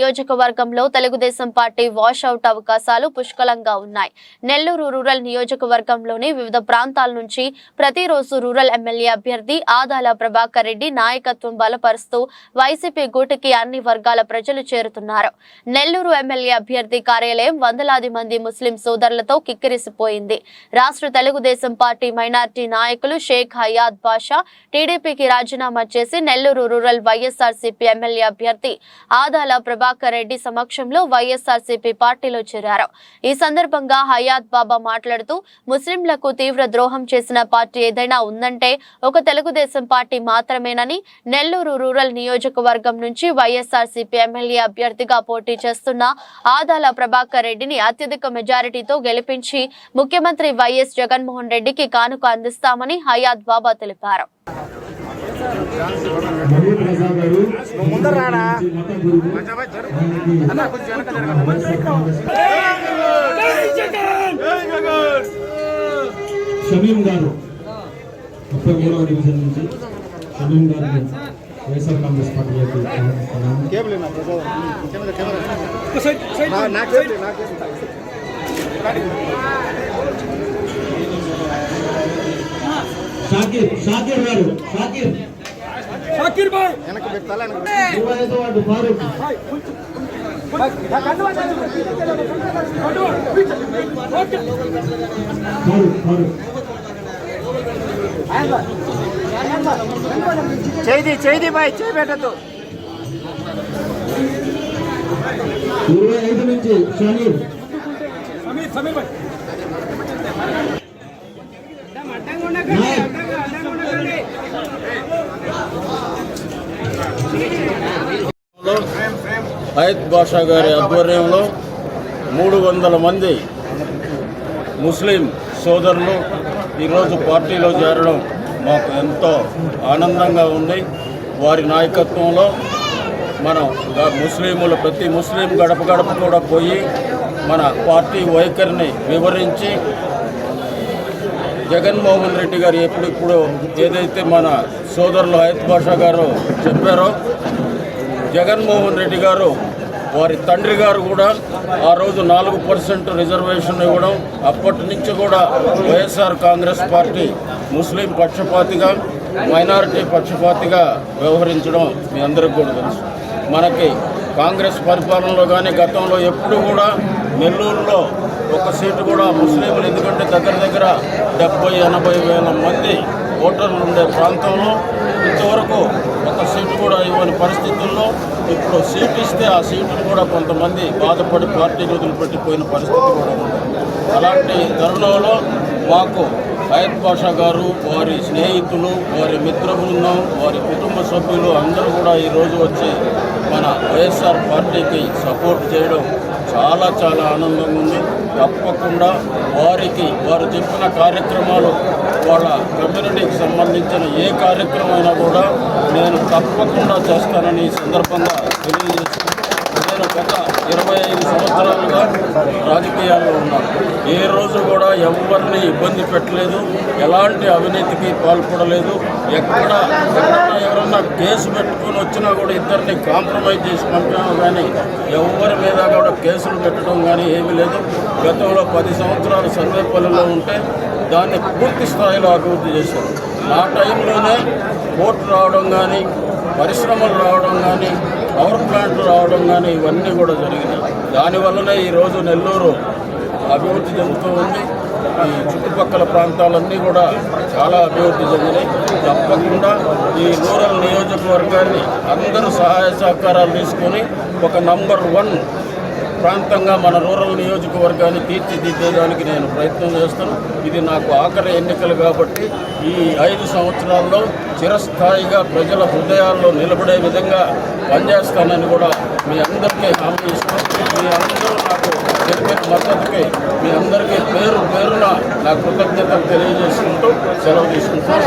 నియోజకవర్గంలో Telugu Desam party washout అవకాశాలు పుష్కలంగా ఉన్నాయి. నెల్లూరు రూరల్ నియోజకవర్గంలోని వివిధ ప్రాంతాల నుంచి ప్రతిరోజు రూరల్ ఎమ్మెల్యే అభ్యర్థి ఆదాల ప్రభాకర్ రెడ్డి నాయకత్వం బలపరుస్తూ వైసీపీ గూటికి అన్ని వర్గాల ప్రజలు చేరుతున్నారు. నెల్లూరు ఎమ్మెల్యే అభ్యర్థి కార్యాలయం వందలాది మంది ముస్లిం సోదరులతో కిక్కిరిసిపోయింది. రాష్ట్ర తెలుగుదేశం పార్టీ మైనార్టీ నాయకులు షేక్ హయాత్ బాషా టీడీపీకి రాజీనామా చేసి నెల్లూరు రూరల్ వైఎస్ఆర్సీపీ ఎమ్మెల్యే అభ్యర్థి ఆదాల ప్రభాకర్ రెడ్డి సమక్షంలో వైఎస్ఆర్సీపీ పార్టీలో చేరారు. ఈ సందర్భంగా హయాత్ బాబా మాట్లాడుతూ ముస్లింలకు తీవ్ర ద్రోహం చేసిన పార్టీ ఏదైనా ఉందంటే ఒక తెలుగుదేశం పార్టీ మాత్రమేనని, నెల్లూరు రూరల్ నియోజకవర్గం నుంచి వైఎస్ఆర్సీపీ ఎమ్మెల్యే అభ్యర్థిగా పోటీ చేస్తున్న ఆదాల ప్రభాకర్ రెడ్డిని అత్యధిక మెజారిటీతో గెలిపించి ముఖ్యమంత్రి వైఎస్ జగన్మోహన్ రెడ్డికి కానుక అందిస్తామని హయాత్ బాబా తెలిపారు. షమీం గారు 33వ డివిజన్ నుంచి షమీం గారు వైఎస్ఆర్ కాంగ్రెస్ పార్టీలోకి షాకిర్ గారు షాకిర్ భాయ్ వెనక పెట్టాలి. 25వ వార్డు ఫారూక్ చేయి భాయ్ చేయి పెట్టద్దు. 25 నుంచి షమీర్ భాయ్ హయాత్ బాషా గారి ఆధ్వర్యంలో 300 మంది ముస్లిం సోదరులు ఈరోజు పార్టీలో చేరడం మాకు ఎంతో ఆనందంగా ఉంది. వారి నాయకత్వంలో మనం ముస్లింలు ప్రతి ముస్లిం గడప గడప కూడా పోయి మన పార్టీ వైఖరిని వివరించి జగన్మోహన్ రెడ్డి గారు ఎప్పుడిప్పుడు ఏదైతే మన సోదరులు హయాత్ బాషా గారు చెప్పారో, జగన్మోహన్ రెడ్డి గారు వారి తండ్రి గారు కూడా ఆ రోజు 4% రిజర్వేషన్ ఇవ్వడం, అప్పటి నుంచి కూడా వైఎస్ఆర్ కాంగ్రెస్ పార్టీ ముస్లిం పక్షపాతిగా మైనారిటీ పక్షపాతిగా వ్యవహరించడం మీ అందరికీ కూడా తెలుసు. మనకి కాంగ్రెస్ పరిపాలనలో కానీ గతంలో ఎప్పుడు కూడా నెల్లూరులో ఒక సీటు కూడా ముస్లింలు, ఎందుకంటే దగ్గర 70-80 వేల మంది ఓటర్లు ఉండే ప్రాంతంలో ఇంతవరకు ఒక సీటు కూడా ఇవ్వని పరిస్థితుల్లో ఇప్పుడు సీటు ఇస్తే ఆ సీటును కూడా కొంతమంది బాధపడి పార్టీని వదిలిపెట్టిపోయిన పరిస్థితి కూడా ఉంది. అలాంటి తరుణంలో మాకు హయాత్ బాషా గారు, వారి స్నేహితులు, వారి మిత్ర బృందం, వారి కుటుంబ సభ్యులు అందరూ కూడా ఈరోజు వచ్చి మన వైఎస్ఆర్ పార్టీకి సపోర్ట్ చేయడం చాలా ఆనందంగా ఉంది. తప్పకుండా వారు చెప్పిన కార్యక్రమాలు, వాళ్ళ కమ్యూనిటీకి సంబంధించిన ఏ కార్యక్రమమైనా కూడా నేను తప్పకుండా చేస్తానని ఈ సందర్భంగా తెలియజేస్తున్నాను. నేను గత 25 సంవత్సరాలుగా రాజకీయాల్లో ఉన్నాను. ఏ రోజు కూడా ఎవరిని ఇబ్బంది పెట్టలేదు, ఎలాంటి అవినీతికి పాల్పడలేదు. ఎవరన్నా కేసు పెట్టుకొని వచ్చినా కూడా ఇద్దరిని కాంప్రమైజ్ చేసి పంపాము, కానీ ఎవరి మీద కూడా కేసులు పెట్టడం కానీ ఏమీ లేదు. గతంలో 10 సంవత్సరాలు సందేపల్లిలో ఉంటే దాన్ని పూర్తి స్థాయిలో అభివృద్ధి చేశారు. ఆ టైంలోనే కోర్టు రావడం కానీ, పరిశ్రమలు రావడం కానీ, పవర్ ప్లాంట్లు రావడం కానీ ఇవన్నీ కూడా జరిగినాయి. దానివల్లనే ఈరోజు నెల్లూరు అభివృద్ధి చెందుతూ ఉంది. ఈ చుట్టుపక్కల ప్రాంతాలన్నీ కూడా చాలా అభివృద్ధి చెందినాయి. తప్పకుండా ఈ రూరల్ నియోజకవర్గాన్ని అందరూ సహాయ సహకారాలు తీసుకొని ఒక నంబర్ 1 ప్రాంతంగా మన రూరల్ నియోజకవర్గాన్ని తీర్చిదిద్దేదానికి నేను ప్రయత్నం చేస్తాను. ఇది నాకు ఆఖరి ఎన్నికలు కాబట్టి ఈ 5 సంవత్సరాల్లో చిరస్థాయిగా ప్రజల హృదయాల్లో నిలబడే విధంగా పనిచేస్తానని కూడా మీ అందరికీ హామీ ఇస్తాను. మీ అందరూ నాకు తెలిపిన మద్దతుకి మీ అందరికీ పేరున నా కృతజ్ఞతలు తెలియజేసుకుంటూ సెలవు తీసుకుంటాను.